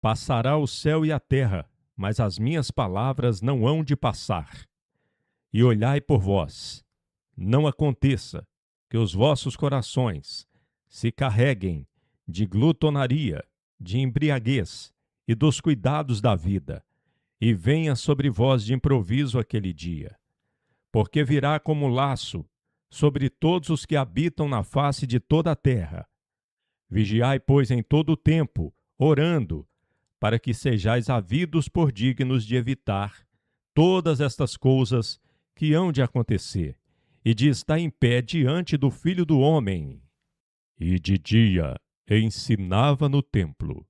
Passará o céu e a terra, mas as minhas palavras não hão de passar. E olhai por vós, não aconteça que os vossos corações se carreguem de glutonaria, de embriaguez e dos cuidados da vida, e venha sobre vós de improviso aquele dia. Porque virá como laço sobre todos os que habitam na face de toda a terra. Vigiai, pois, em todo o tempo, orando, para que sejais havidos por dignos de evitar todas estas coisas que hão de acontecer, e de estar em pé diante do Filho do Homem. E de dia ensinava no templo,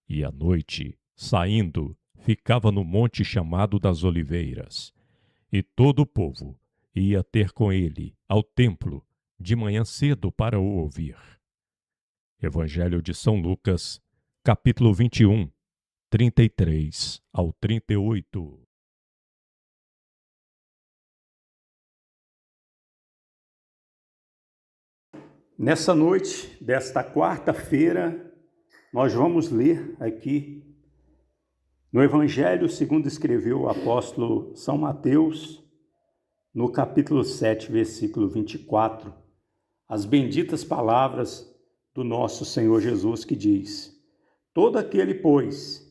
e à noite, saindo, ficava no monte chamado das Oliveiras. E todo o povo ia ter com ele ao templo de manhã cedo para o ouvir. Evangelho de São Lucas, capítulo 21, 33 ao 38. Nessa noite desta quarta-feira, nós vamos ler aqui no Evangelho segundo escreveu o apóstolo São Mateus, no capítulo 7, versículo 24, as benditas palavras do nosso Senhor Jesus que diz: todo aquele, pois,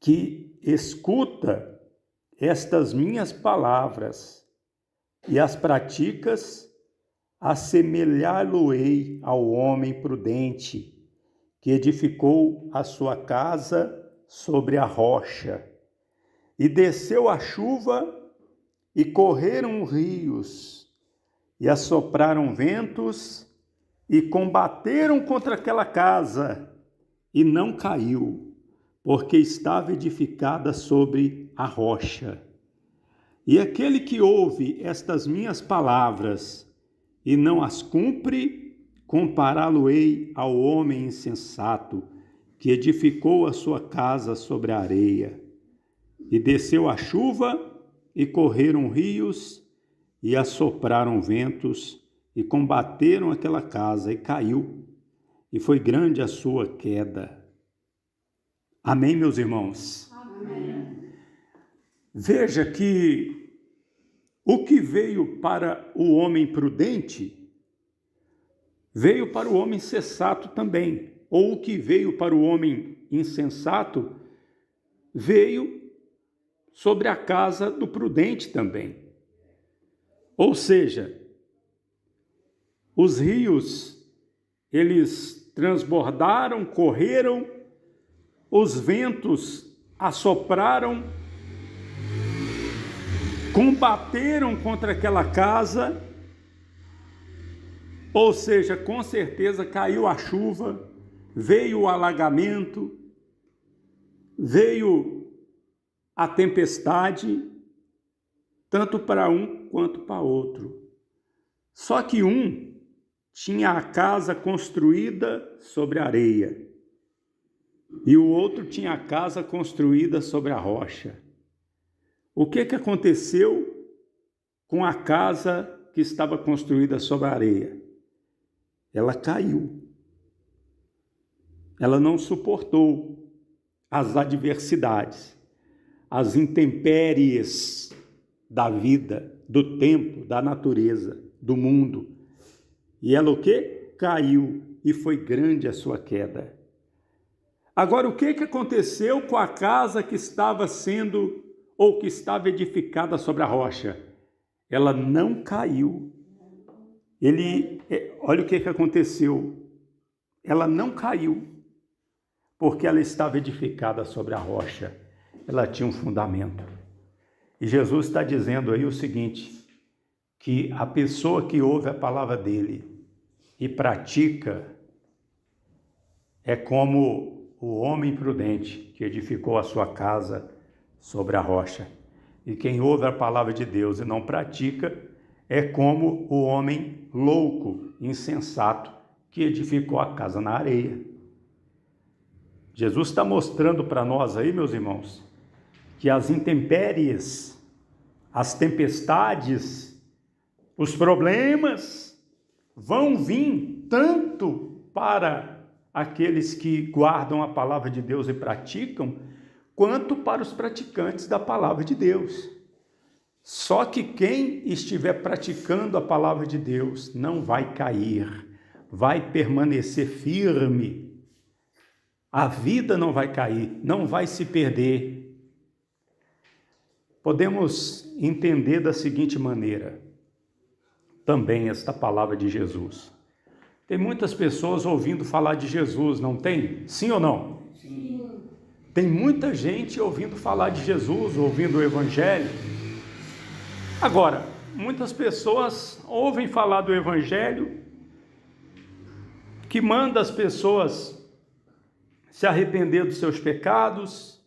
que escuta estas minhas palavras e as praticas, assemelhá-lo-ei ao homem prudente, que edificou a sua casa sobre a rocha. E desceu a chuva, e correram rios, e assopraram ventos, e combateram contra aquela casa, e não caiu, porque estava edificada sobre a rocha. E aquele que ouve estas minhas palavras e não as cumpre, compará-lo-ei ao homem insensato, que edificou a sua casa sobre a areia. E desceu a chuva, e correram rios, e assopraram ventos, e combateram aquela casa, e caiu, e foi grande a sua queda. Amém, meus irmãos? Amém. Veja que o que veio para o homem prudente, veio para o homem sensato também. Ou o que veio para o homem insensato, veio sobre a casa do prudente também. Ou seja, os rios, eles transbordaram, correram, os ventos assopraram, combateram contra aquela casa, ou seja, com certeza caiu a chuva, veio o alagamento, veio a tempestade, tanto para um quanto para outro. Só que um tinha a casa construída sobre a areia, e o outro tinha a casa construída sobre a rocha. O que aconteceu com a casa que estava construída sobre a areia? Ela caiu. Ela não suportou as adversidades, as intempéries da vida, do tempo, da natureza, do mundo. E ela o quê? Caiu, e foi grande a sua queda. Agora, o que aconteceu com a casa que estava sendo ou que estava edificada sobre a rocha? Ela não caiu. Olha o que aconteceu. Ela não caiu, porque ela estava edificada sobre a rocha. Ela tinha um fundamento. E Jesus está dizendo aí o seguinte, que a pessoa que ouve a palavra dele e pratica é como o homem prudente que edificou a sua casa sobre a rocha. E quem ouve a palavra de Deus e não pratica é como o homem louco, insensato, que edificou a casa na areia. Jesus está mostrando para nós aí, meus irmãos, que as intempéries, as tempestades, os problemas vão vir tanto para aqueles que guardam a palavra de Deus e praticam, quanto para os praticantes da palavra de Deus. Só que quem estiver praticando a palavra de Deus não vai cair, vai permanecer firme. A vida não vai cair, não vai se perder. Podemos entender da seguinte maneira, também esta palavra de Jesus. Tem muitas pessoas ouvindo falar de Jesus, não tem? Sim ou não? Sim. Tem muita gente ouvindo falar de Jesus, ouvindo o Evangelho. Agora, muitas pessoas ouvem falar do Evangelho que manda as pessoas se arrepender dos seus pecados,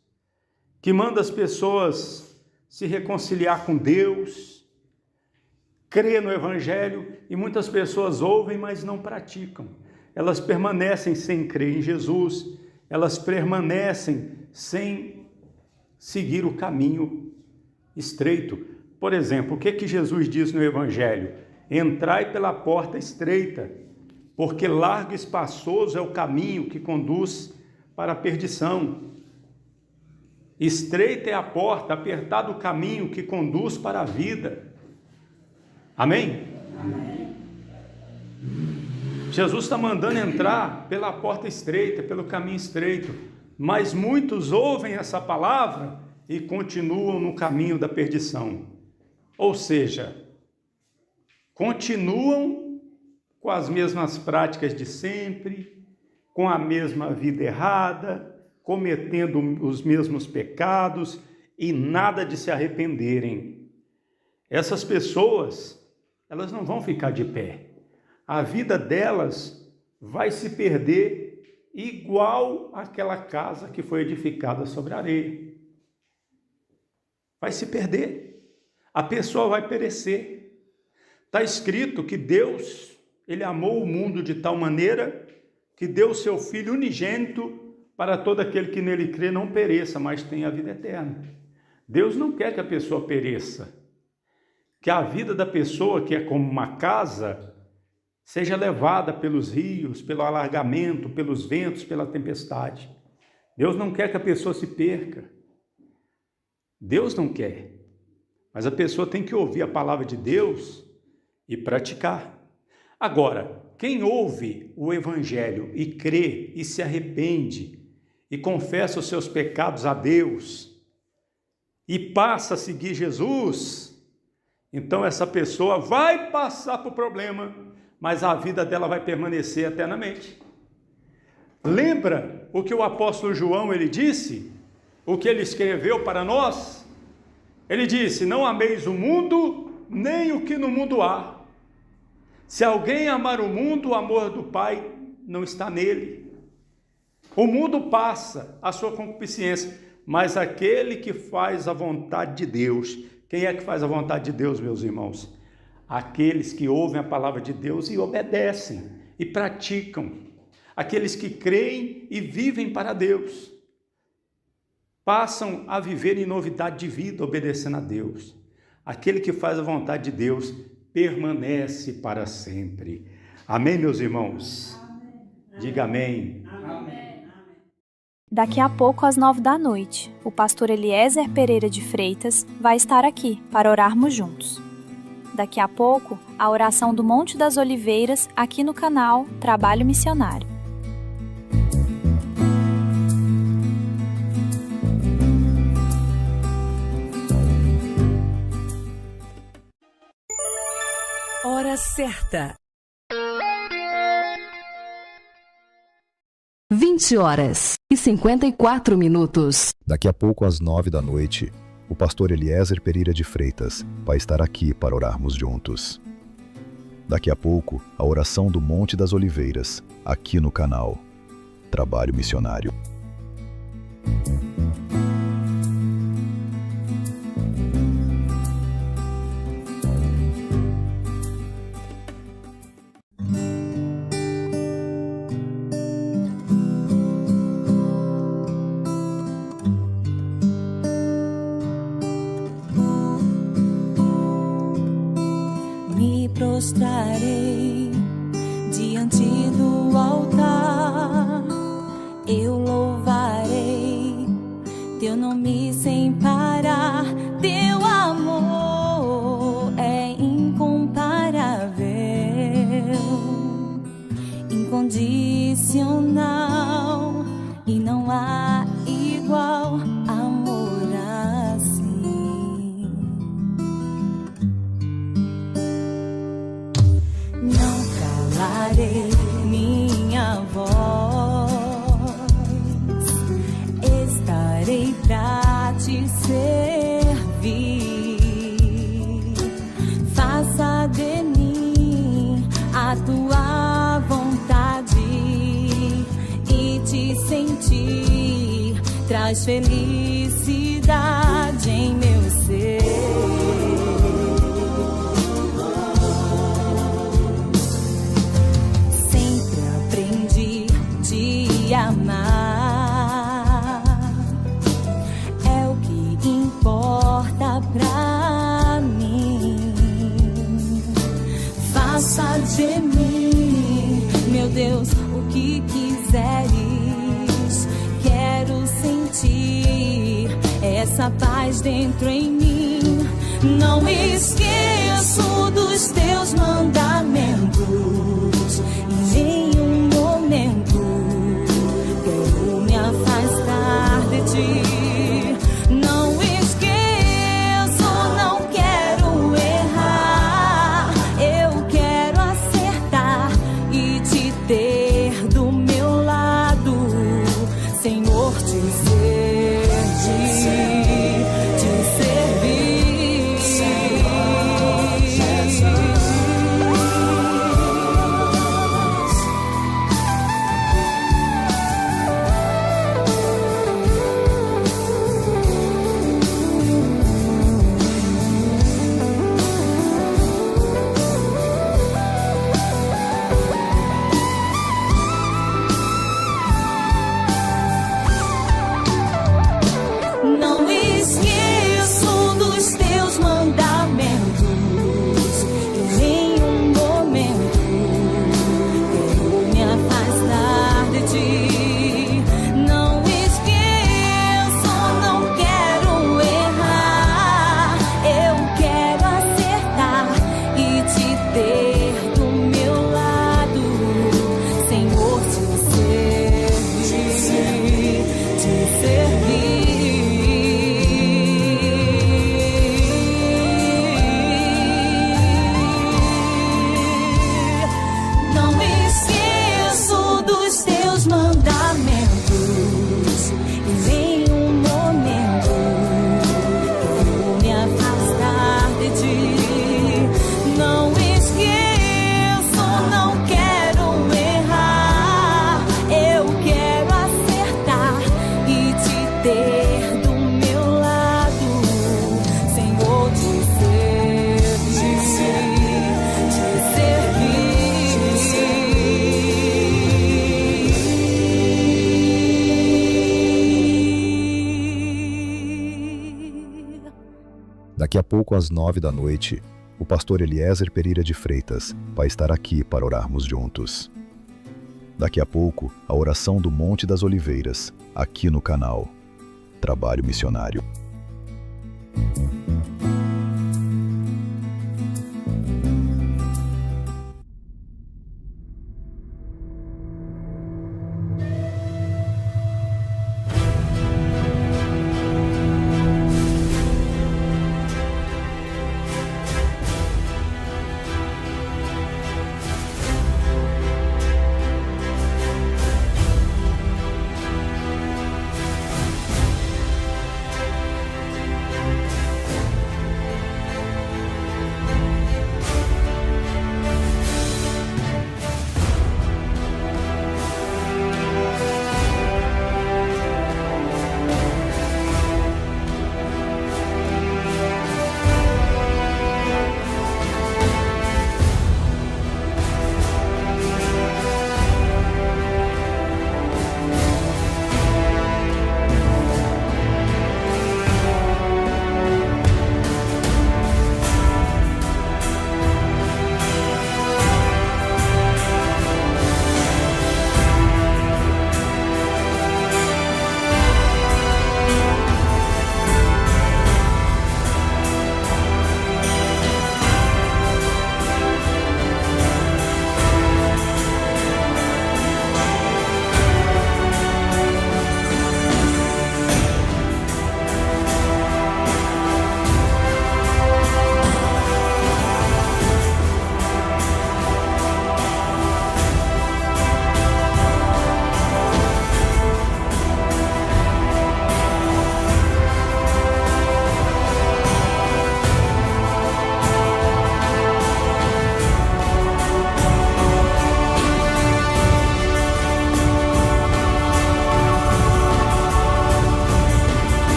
que manda as pessoas se reconciliar com Deus, crer no Evangelho, e muitas pessoas ouvem, mas não praticam. Elas permanecem sem crer em Jesus, elas permanecem sem seguir o caminho estreito. Por exemplo, o que Jesus diz no Evangelho? Entrai pela porta estreita, porque largo e espaçoso é o caminho que conduz para a perdição. Estreita é a porta, apertado o caminho que conduz para a vida. Amém? Amém. Jesus está mandando entrar pela porta estreita, pelo caminho estreito, mas muitos ouvem essa palavra e continuam no caminho da perdição. Ou seja, continuam com as mesmas práticas de sempre, com a mesma vida errada, cometendo os mesmos pecados e nada de se arrependerem. Essas pessoas, elas não vão ficar de pé. A vida delas vai se perder igual àquela casa que foi edificada sobre a areia. Vai se perder. A pessoa vai perecer. Está escrito que Deus, Ele amou o mundo de tal maneira que deu o seu Filho unigênito para todo aquele que nele crê não pereça, mas tenha a vida eterna. Deus não quer que a pessoa pereça. Que a vida da pessoa, que é como uma casa, seja levada pelos rios, pelo alargamento, pelos ventos, pela tempestade. Deus não quer que a pessoa se perca. Deus não quer. Mas a pessoa tem que ouvir a palavra de Deus e praticar. Agora, quem ouve o Evangelho e crê e se arrepende e confessa os seus pecados a Deus e passa a seguir Jesus, então essa pessoa vai passar por problema, mas a vida dela vai permanecer eternamente. Lembra o que o apóstolo João ele disse? O que ele escreveu para nós? Ele disse: não ameis o mundo, nem o que no mundo há. Se alguém amar o mundo, o amor do Pai não está nele. O mundo passa, a sua concupiscência, mas aquele que faz a vontade de Deus. Quem é que faz a vontade de Deus, meus irmãos? Aqueles que ouvem a palavra de Deus e obedecem e praticam. Aqueles que creem e vivem para Deus. Passam a viver em novidade de vida, obedecendo a Deus. Aquele que faz a vontade de Deus permanece para sempre. Amém, meus irmãos? Amém. Diga amém. Amém. Daqui a pouco, às 9h, o pastor Eliezer Pereira de Freitas vai estar aqui para orarmos juntos. Daqui a pouco, a oração do Monte das Oliveiras, aqui no canal Trabalho Missionário. Hora certa. 20h54. Daqui a pouco, às 9h, o pastor Eliezer Pereira de Freitas vai estar aqui para orarmos juntos. Daqui a pouco, a oração do Monte das Oliveiras, aqui no canal Trabalho Missionário. Prostrarei diante do altar eu louvarei teu nome sem parar. Teu amor é incomparável, incondicional, e não há igual amor assim. Não calarei minha voz, estarei pra te servir. Faça de mim a tua vontade e te sentir traz felicidade em meu ser. Sempre aprendi te amar, é o que importa pra mim. Faça de mim, meu Deus, o que quiseres. Quero sentir essa paz dentro em mim. Não esqueço dos teus mandamentos em nenhum momento. Quero me afastar de ti. Não esqueço, não quero errar. Eu quero acertar e te ter do meu lado, Senhor, te servir, te servir. Não esqueço dos teus mandamentos em nenhum momento. Quero me afastar de ti. Não esqueço, não quero errar. Eu quero acertar e te ter do meu lado, Senhor, te servir, te servir. Não esqueço dos teus mandamentos em nenhum momento. Quero me afastar de ti. Não esqueço, não quero errar. Eu quero acertar e te ter do meu lado, Senhor, te servir. Daqui a pouco, às 9 da noite, o pastor Eliezer Pereira de Freitas vai estar aqui para orarmos juntos. Daqui a pouco, a oração do Monte das Oliveiras, aqui no canal Trabalho Missionário.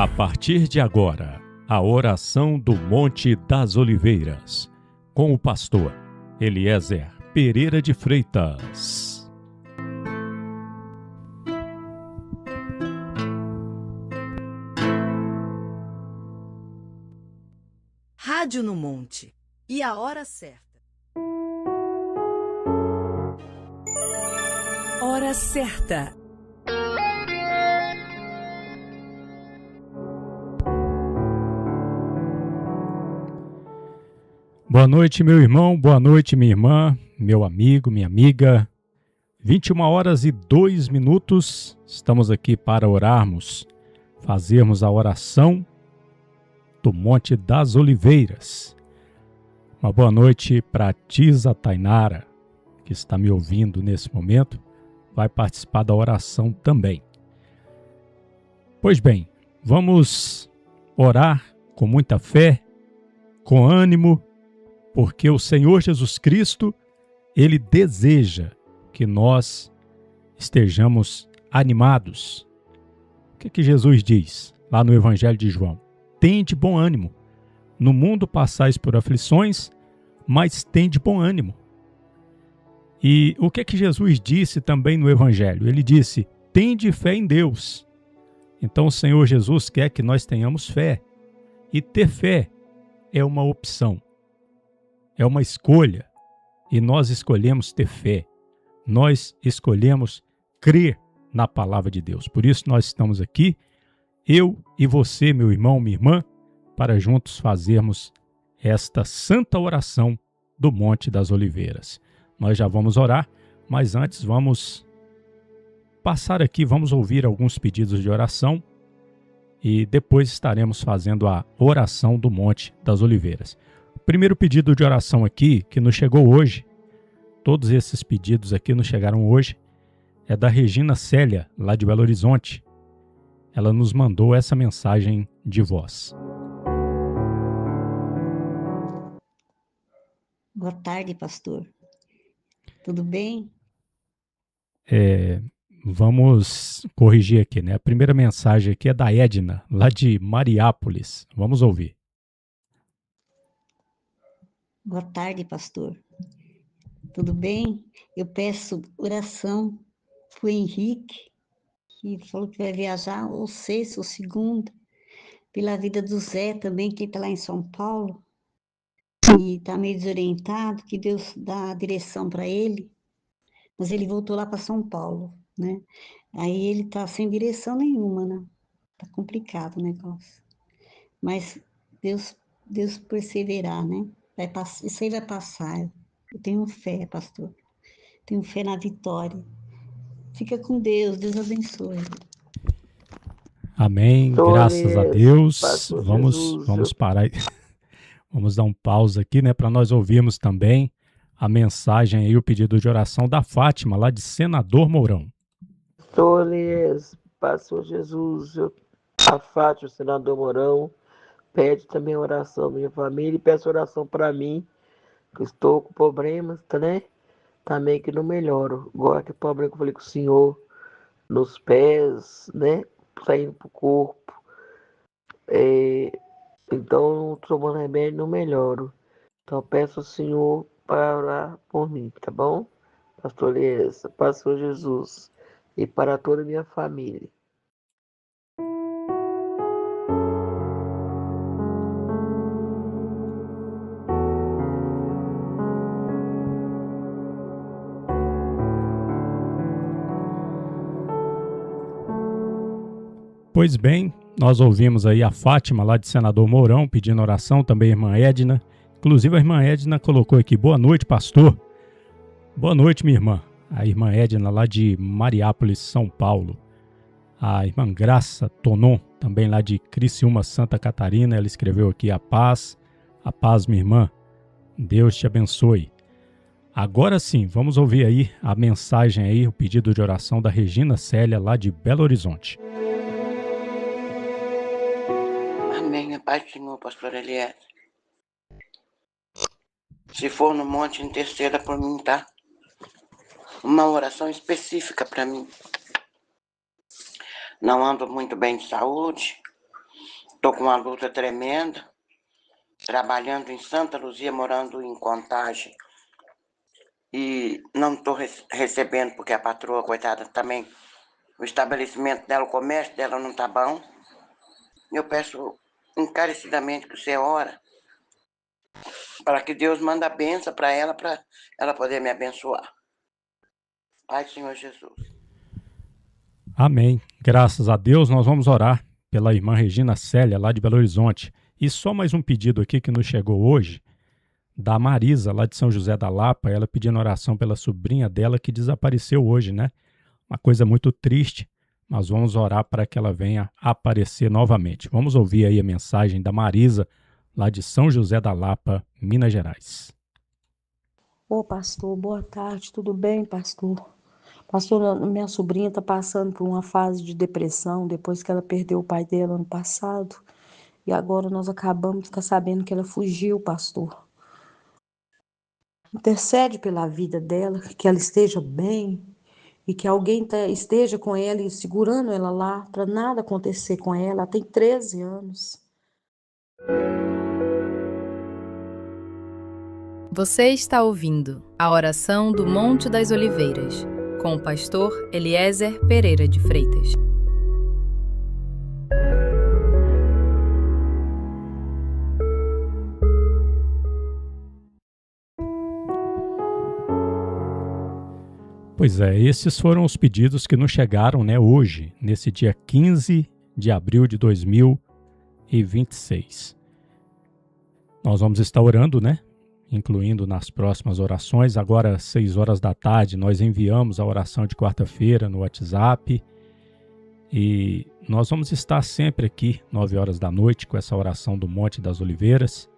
A partir de agora, a oração do Monte das Oliveiras, com o pastor Eliezer Pereira de Freitas. Rádio no Monte. E a hora certa. Hora certa. Boa noite, meu irmão, boa noite, minha irmã, meu amigo, minha amiga. 21h02, estamos aqui para orarmos, fazermos a oração do Monte das Oliveiras. Uma boa noite para a Tisa Tainara, que está me ouvindo nesse momento, vai participar da oração também. Pois bem, vamos orar com muita fé, com ânimo, porque o Senhor Jesus Cristo, Ele deseja que nós estejamos animados. O que Jesus diz lá no Evangelho de João? Tende bom ânimo. No mundo passais por aflições, mas tende bom ânimo. E o que Jesus disse também no Evangelho? Ele disse, tende fé em Deus. Então o Senhor Jesus quer que nós tenhamos fé. E ter fé é uma opção. É uma escolha, e nós escolhemos ter fé, nós escolhemos crer na palavra de Deus. Por isso nós estamos aqui, eu e você, meu irmão, minha irmã, para juntos fazermos esta santa oração do Monte das Oliveiras. Nós já vamos orar, mas antes vamos passar aqui, vamos ouvir alguns pedidos de oração e depois estaremos fazendo a oração do Monte das Oliveiras. Primeiro pedido de oração aqui, que nos chegou hoje, todos esses pedidos aqui nos chegaram hoje, é da Regina Célia, lá de Belo Horizonte. Ela nos mandou essa mensagem de voz. Boa tarde, pastor. Tudo bem? Vamos corrigir aqui, né? A primeira mensagem aqui é da Edna, lá de Mariápolis. Vamos ouvir. Boa tarde, pastor. Tudo bem? Eu peço oração para o Henrique, que falou que vai viajar ou sexta ou segunda, pela vida do Zé também, que está lá em São Paulo, e está meio desorientado, que Deus dá a direção para ele, mas ele voltou lá para São Paulo, né? Aí ele está sem direção nenhuma, né? Está complicado o negócio. Mas Deus perseverar, né? Vai passar, isso aí vai passar. Eu tenho fé, pastor. Tenho fé na vitória. Fica com Deus. Deus abençoe. Amém. Graças a Deus. Jesus. Vamos parar. Vamos dar um pausa aqui, né, para nós ouvirmos também a mensagem e o pedido de oração da Fátima, lá de Senador Mourão. Pastor Jesus, a Fátima, o Senador Mourão, pede também oração da minha família e peço oração para mim, que estou com problemas, né? Também que não melhoro. Agora que problema que eu falei com o senhor, nos pés, né? Saindo pro corpo. Então, tomando remédio, não melhoro. Então, peço ao senhor para orar por mim, tá bom? Pastor Elias, Pastor Jesus, e para toda a minha família. Pois bem, nós ouvimos aí a Fátima, lá de Senador Mourão, pedindo oração, também a irmã Edna. Inclusive a irmã Edna colocou aqui, boa noite, pastor. Boa noite, minha irmã. A irmã Edna, lá de Mariápolis, São Paulo. A irmã Graça Tonon, também lá de Criciúma, Santa Catarina, ela escreveu aqui a paz, minha irmã. Deus te abençoe. Agora sim, vamos ouvir aí a mensagem aí, o pedido de oração da Regina Célia, lá de Belo Horizonte. Amém, a paz do Senhor, pastor Eliezer. Se for no monte, interceda por mim, tá? Uma oração específica para mim. Não ando muito bem de saúde Estou com uma luta tremenda, trabalhando em Santa Luzia, morando em Contagem. E não estou recebendo, porque a patroa, coitada, também, o estabelecimento dela, o comércio dela não está bom. Eu peço encarecidamente que você ora, para que Deus mande a bênção para ela poder me abençoar. Pai, Senhor Jesus. Amém. Graças a Deus, nós vamos orar pela irmã Regina Célia, lá de Belo Horizonte. E só mais um pedido aqui que nos chegou hoje, da Marisa, lá de São José da Lapa, ela pedindo oração pela sobrinha dela que desapareceu hoje, né? Uma coisa muito triste, mas vamos orar para que ela venha aparecer novamente. Vamos ouvir aí a mensagem da Marisa, lá de São José da Lapa, Minas Gerais. Ô pastor, boa tarde, tudo bem, pastor? Pastor, minha sobrinha está passando por uma fase de depressão depois que ela perdeu o pai dela ano passado. E agora nós acabamos de ficar sabendo que ela fugiu, pastor. Intercede pela vida dela, que ela esteja bem e que alguém esteja com ela e segurando ela lá para nada acontecer com ela. Ela tem 13 anos. Você está ouvindo a oração do Monte das Oliveiras, com o pastor Eliezer Pereira de Freitas. Pois é, esses foram os pedidos que nos chegaram, né, hoje, nesse dia 15 de abril de 2026. Nós vamos estar orando, né, incluindo nas próximas orações. Agora, às 6 horas da tarde, nós enviamos a oração de quarta-feira no WhatsApp. E nós vamos estar sempre aqui, 9 horas da noite, com essa oração do Monte das Oliveiras.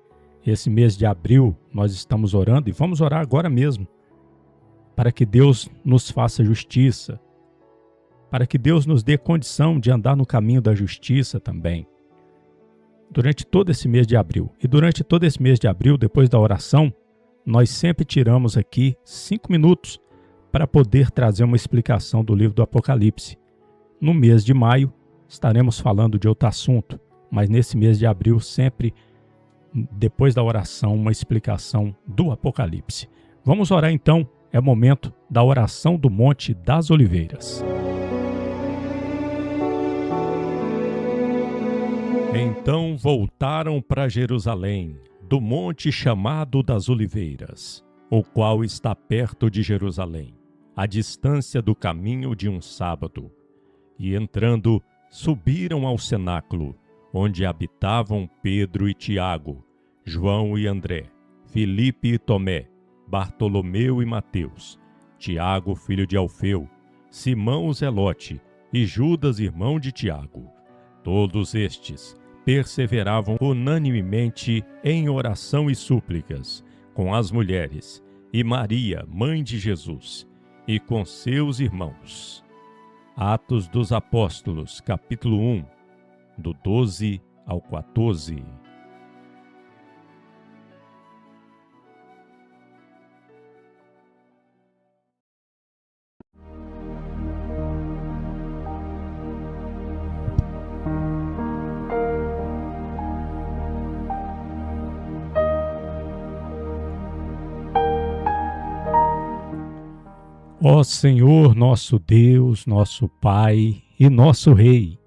Esse mês de abril, nós estamos orando e vamos orar agora mesmo, para que Deus nos faça justiça, para que Deus nos dê condição de andar no caminho da justiça também. Durante todo esse mês de abril. E durante todo esse mês de abril, depois da oração, nós sempre tiramos aqui 5 minutos para poder trazer uma explicação do livro do Apocalipse. No mês de maio, estaremos falando de outro assunto, mas nesse mês de abril, sempre depois da oração, uma explicação do Apocalipse. Vamos orar então. É momento da oração do Monte das Oliveiras. Então voltaram para Jerusalém, do monte chamado das Oliveiras, o qual está perto de Jerusalém, à distância do caminho de um sábado. E entrando, subiram ao cenáculo, onde habitavam Pedro e Tiago, João e André, Filipe e Tomé, Bartolomeu e Mateus, Tiago, filho de Alfeu, Simão o Zelote e Judas, irmão de Tiago. Todos estes perseveravam unanimemente em oração e súplicas com as mulheres e Maria, mãe de Jesus, e com seus irmãos. Atos dos Apóstolos, capítulo 1, do 12 ao 14. Ó Senhor, nosso Deus, nosso Pai e nosso Rei,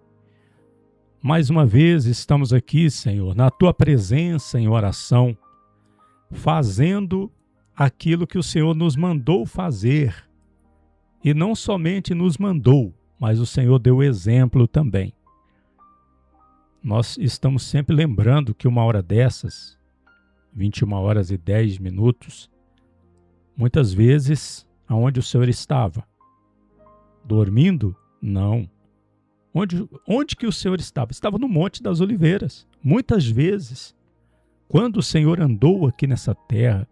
mais uma vez estamos aqui, Senhor, na Tua presença em oração, fazendo aquilo que o Senhor nos mandou fazer. E não somente nos mandou, mas o Senhor deu exemplo também. Nós estamos sempre lembrando que uma hora dessas, 21 horas e 10 minutos, muitas vezes, aonde o Senhor estava? Dormindo? Não. Onde que o Senhor estava? Estava no Monte das Oliveiras. Muitas vezes, quando o Senhor andou aqui nessa terra,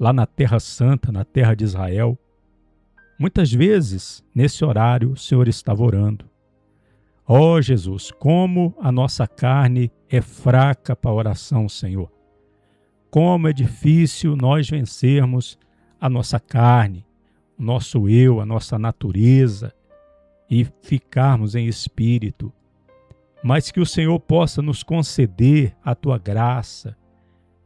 lá na Terra Santa, na terra de Israel, muitas vezes, nesse horário, o Senhor estava orando. Ó Jesus, como a nossa carne é fraca para a oração, Senhor. Como é difícil nós vencermos a nossa carne, o nosso eu, a nossa natureza, e ficarmos em espírito. mas que o Senhor possa nos conceder a tua graça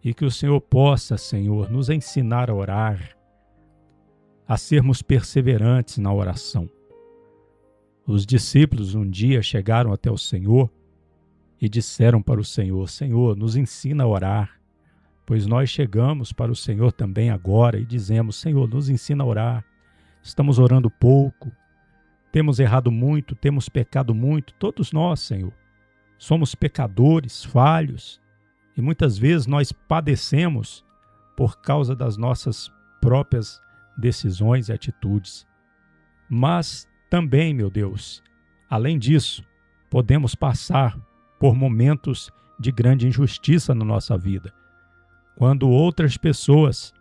e que o Senhor possa, Senhor, nos ensinar a orar, a sermos perseverantes na oração. Os discípulos um dia chegaram até o Senhor e disseram para o Senhor: Senhor, nos ensina a orar, pois nós chegamos para o Senhor também agora e dizemos: Senhor, nos ensina a orar. Estamos orando pouco, temos errado muito, temos pecado muito, todos nós, Senhor. Somos pecadores, falhos, e muitas vezes nós padecemos por causa das nossas próprias decisões e atitudes. Mas também, meu Deus, além disso, podemos passar por momentos de grande injustiça na nossa vida, quando outras pessoas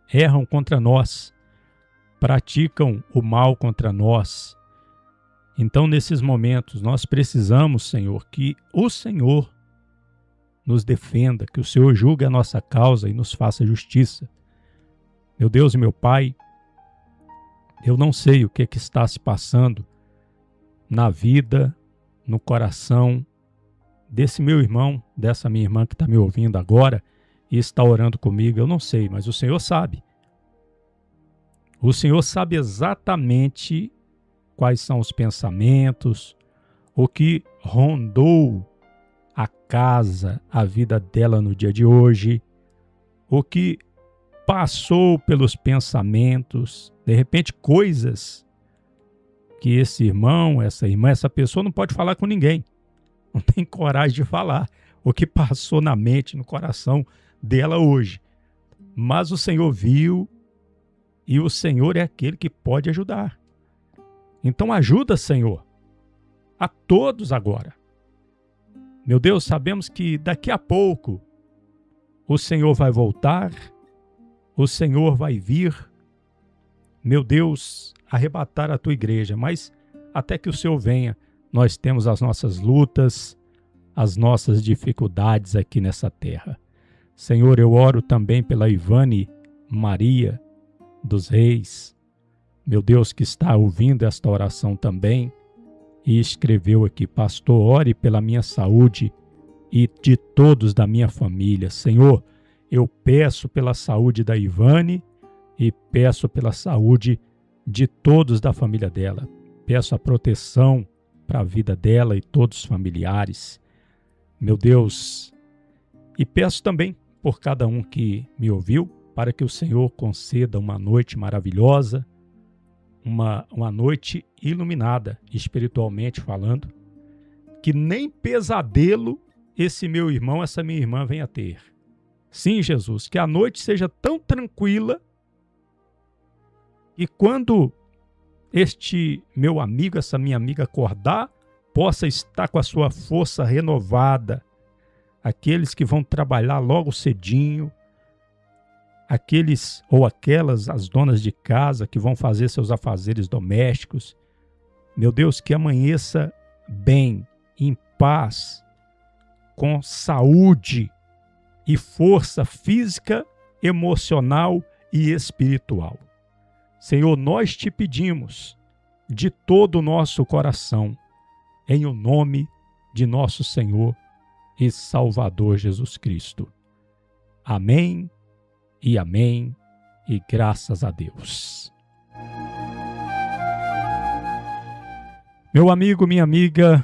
erram contra nós, praticam o mal contra nós. Então, nesses momentos, nós precisamos, Senhor, que o Senhor nos defenda, que o Senhor julgue a nossa causa e nos faça justiça. Meu Deus e meu Pai, eu não sei o que está se passando na vida, no coração desse meu irmão, dessa minha irmã que está me ouvindo agora e está orando comigo. Eu não sei, mas o Senhor sabe. O Senhor sabe exatamente quais são os pensamentos, o que rondou a casa, a vida dela no dia de hoje, o que passou pelos pensamentos, de repente coisas que esse irmão, essa irmã, essa pessoa não pode falar com ninguém, não tem coragem de falar o que passou na mente, no coração dela hoje. Mas o Senhor viu e o Senhor é aquele que pode ajudar. Então ajuda, Senhor, a todos agora. Meu Deus, sabemos que daqui a pouco o Senhor vai voltar, o Senhor vai vir, meu Deus, arrebatar a tua igreja, mas até que o Senhor venha, nós temos as nossas lutas, as nossas dificuldades aqui nessa terra. Senhor, eu oro também pela Ivane Maria dos Reis, meu Deus, que está ouvindo esta oração também e escreveu aqui: pastor, ore pela minha saúde e de todos da minha família. Senhor, eu peço pela saúde da Ivane e peço pela saúde de todos da família dela. Peço a proteção para a vida dela e todos os familiares. Meu Deus, e peço também por cada um que me ouviu, para que o Senhor conceda uma noite maravilhosa, uma noite iluminada, espiritualmente falando, que nem pesadelo esse meu irmão, essa minha irmã venha ter. Sim, Jesus, que a noite seja tão tranquila e quando este meu amigo, essa minha amiga acordar, possa estar com a sua força renovada. Aqueles que vão trabalhar logo cedinho, aqueles ou aquelas, as donas de casa que vão fazer seus afazeres domésticos. Meu Deus, que amanheça bem, em paz, com saúde e força física, emocional e espiritual. Senhor, nós te pedimos de todo o nosso coração, em o nome de nosso Senhor e Salvador Jesus Cristo. Amém e amém, e graças a Deus. Meu amigo, minha amiga,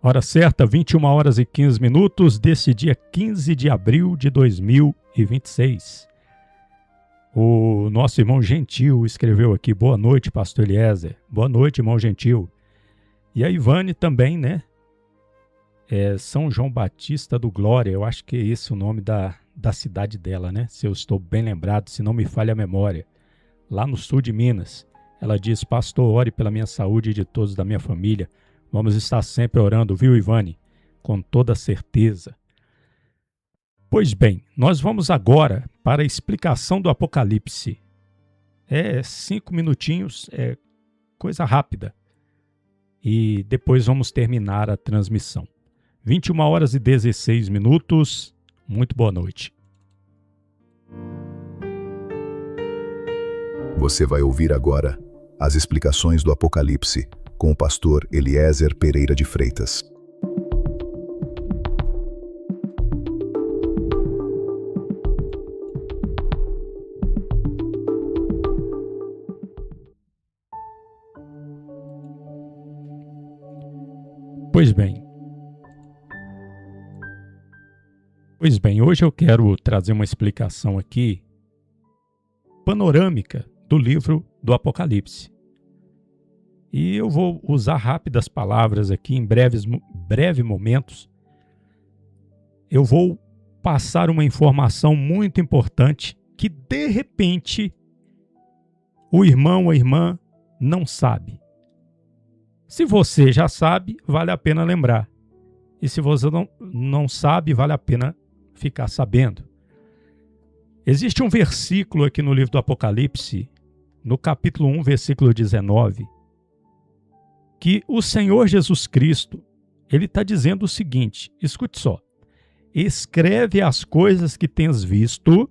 hora certa, 21h15 desse dia 15 de abril de 2026. O nosso irmão Gentil escreveu aqui: boa noite, pastor Eliezer. Boa noite, irmão Gentil. E a Ivane também, né? São João Batista do Glória, eu acho que é esse o nome da cidade dela, né? Se eu estou bem lembrado, se não me falha a memória. Lá no sul de Minas. Ela diz: pastor, ore pela minha saúde e de todos da minha família. Vamos estar sempre orando, viu, Ivane? Com toda certeza. Pois bem, nós vamos agora para a explicação do Apocalipse. 5 minutinhos, coisa rápida. E depois vamos terminar a transmissão. 21h16. Muito boa noite. Você vai ouvir agora as explicações do Apocalipse com o pastor Eliezer Pereira de Freitas. Pois bem, hoje eu quero trazer uma explicação aqui panorâmica do livro do Apocalipse. E eu vou usar rápidas palavras aqui, em breves momentos. Eu vou passar uma informação muito importante que, de repente, o irmão ou a irmã não sabe. Se você já sabe, vale a pena lembrar. E se você não sabe, vale a pena ficar sabendo. Existe um versículo aqui no livro do Apocalipse, no capítulo 1, versículo 19, que o Senhor Jesus Cristo, ele está dizendo o seguinte, escute só: escreve as coisas que tens visto,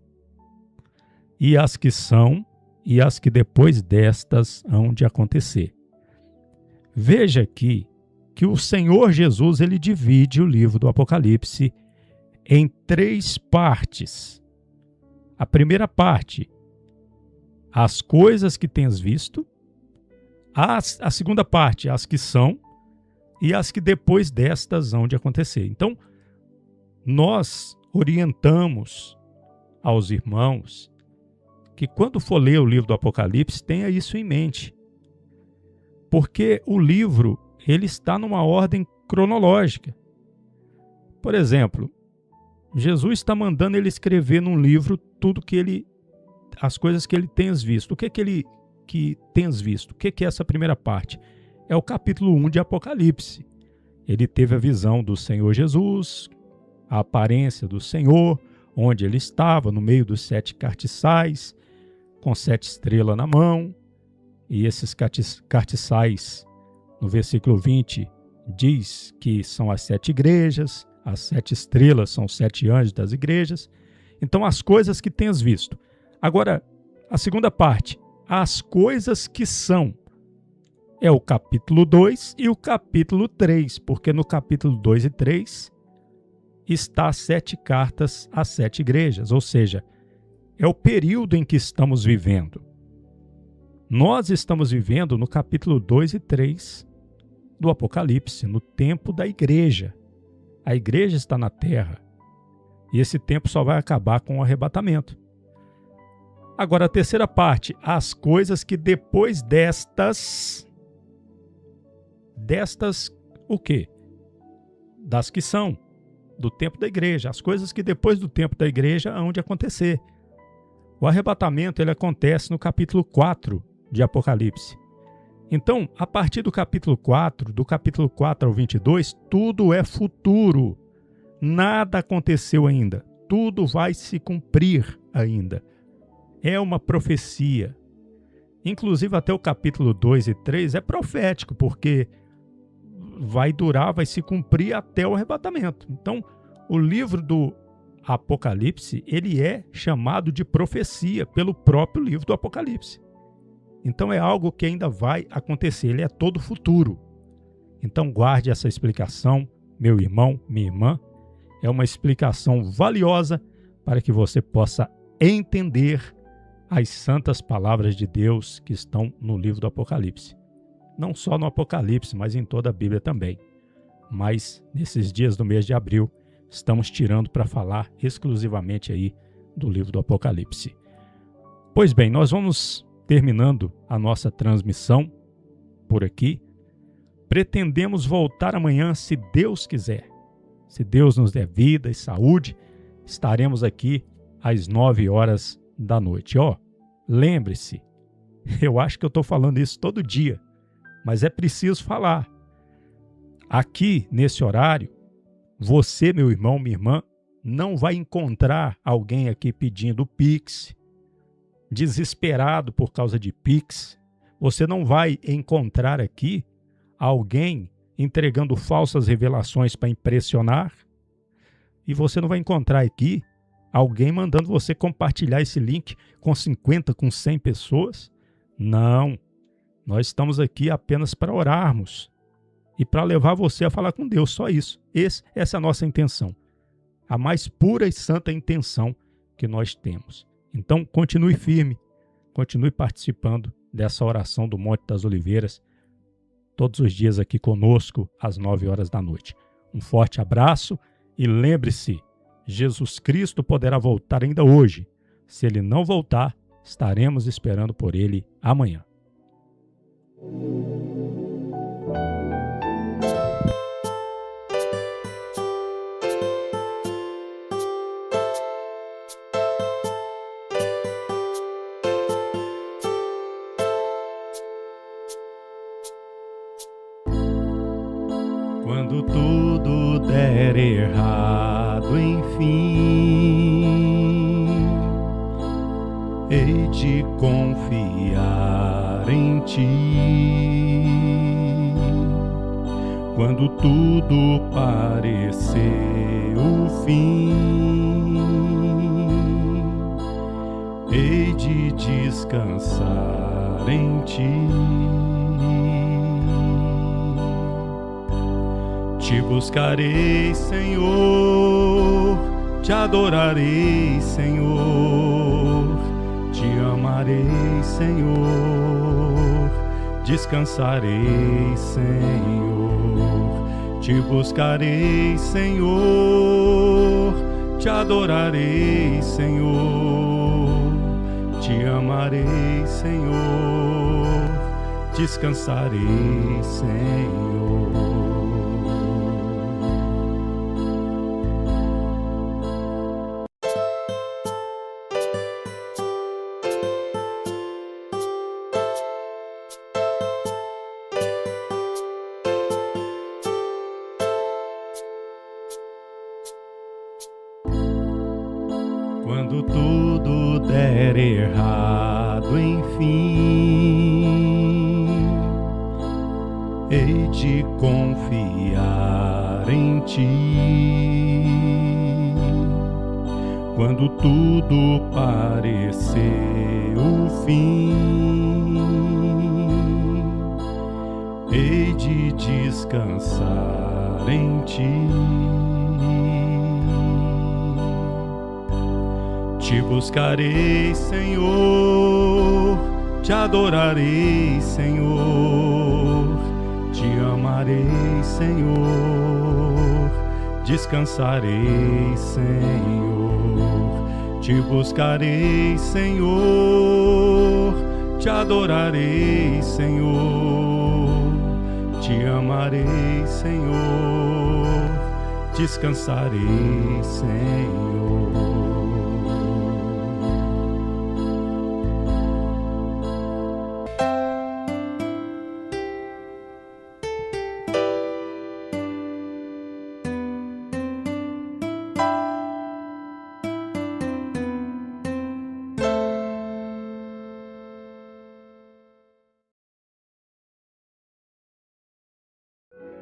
e as que são, e as que depois destas hão de acontecer. Veja aqui que o Senhor Jesus, ele divide o livro do Apocalipse em 3 partes. A primeira parte, as coisas que tens visto. A segunda parte, as que são, e as que depois destas hão de acontecer. Então, nós orientamos aos irmãos que quando for ler o livro do Apocalipse, tenha isso em mente. Porque o livro, ele está numa ordem cronológica. Por exemplo, Jesus está mandando ele escrever num livro tudo as coisas que ele tens visto. O que tens visto? O que é essa primeira parte? É o capítulo 1 de Apocalipse. Ele teve a visão do Senhor Jesus, a aparência do Senhor, onde ele estava, no meio dos 7 castiçais, com 7 estrelas na mão. E esses castiçais, no versículo 20, diz que são as 7 igrejas, as 7 estrelas são os 7 anjos das igrejas. Então, as coisas que tens visto. Agora, a segunda parte, as coisas que são. É o capítulo 2 e o capítulo 3, porque no capítulo 2 e 3 está as 7 cartas às 7 igrejas, ou seja, é o período em que estamos vivendo. Nós estamos vivendo no capítulo 2 e 3 do Apocalipse, no tempo da igreja. A igreja está na terra e esse tempo só vai acabar com o arrebatamento. Agora, a terceira parte, as coisas que depois destas o quê? Das que são, do tempo da igreja, as coisas que depois do tempo da igreja hão de acontecer. O arrebatamento, ele acontece no capítulo 4 de Apocalipse. Então, a partir do capítulo 4 ao 22, tudo é futuro. Nada aconteceu ainda. Tudo vai se cumprir ainda. É uma profecia. Inclusive, até o capítulo 2 e 3 é profético, porque vai se cumprir até o arrebatamento. Então, o livro do Apocalipse, ele é chamado de profecia pelo próprio livro do Apocalipse. Então é algo que ainda vai acontecer, ele é todo futuro. Então guarde essa explicação, meu irmão, minha irmã. É uma explicação valiosa para que você possa entender as santas palavras de Deus que estão no livro do Apocalipse. Não só no Apocalipse, mas em toda a Bíblia também. Mas nesses dias do mês de abril, estamos tirando para falar exclusivamente aí do livro do Apocalipse. Pois bem, nós vamos terminando a nossa transmissão por aqui. Pretendemos voltar amanhã, se Deus quiser. Se Deus nos der vida e saúde, estaremos aqui às 9 horas da noite. Lembre-se, eu acho que eu estou falando isso todo dia, mas é preciso falar. Aqui, nesse horário, você, meu irmão, minha irmã, não vai encontrar alguém aqui pedindo Pix, desesperado por causa de Pix. Você não vai encontrar aqui alguém entregando falsas revelações para impressionar. E você não vai encontrar aqui alguém mandando você compartilhar esse link com 50, com 100 pessoas. Não. Nós estamos aqui apenas para orarmos e para levar você a falar com Deus, só isso. Essa é a nossa intenção. A mais pura e santa intenção que nós temos. Então, continue firme, continue participando dessa oração do Monte das Oliveiras, todos os dias aqui conosco, às 9 horas da noite. Um forte abraço e lembre-se, Jesus Cristo poderá voltar ainda hoje. Se ele não voltar, estaremos esperando por ele amanhã. Quando tudo der errado, enfim, hei de confiar em ti. Quando tudo parecer o fim, hei de descansar em ti. Te buscarei, Senhor, te adorarei, Senhor, te amarei, Senhor, descansarei, Senhor. Te buscarei, Senhor, te adorarei, Senhor, te amarei, Senhor, descansarei, Senhor. Quando tudo der errado, enfim, hei de confiar em ti. Quando tudo parecer o fim, hei de descansar em ti. Te buscarei, Senhor, te adorarei, Senhor, te amarei, Senhor, descansarei, Senhor. Te buscarei, Senhor, te adorarei, Senhor, te amarei, Senhor, descansarei, Senhor.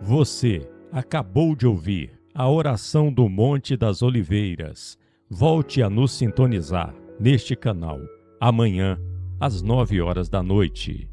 Você acabou de ouvir a oração do Monte das Oliveiras. Volte a nos sintonizar neste canal amanhã às 9 horas da noite.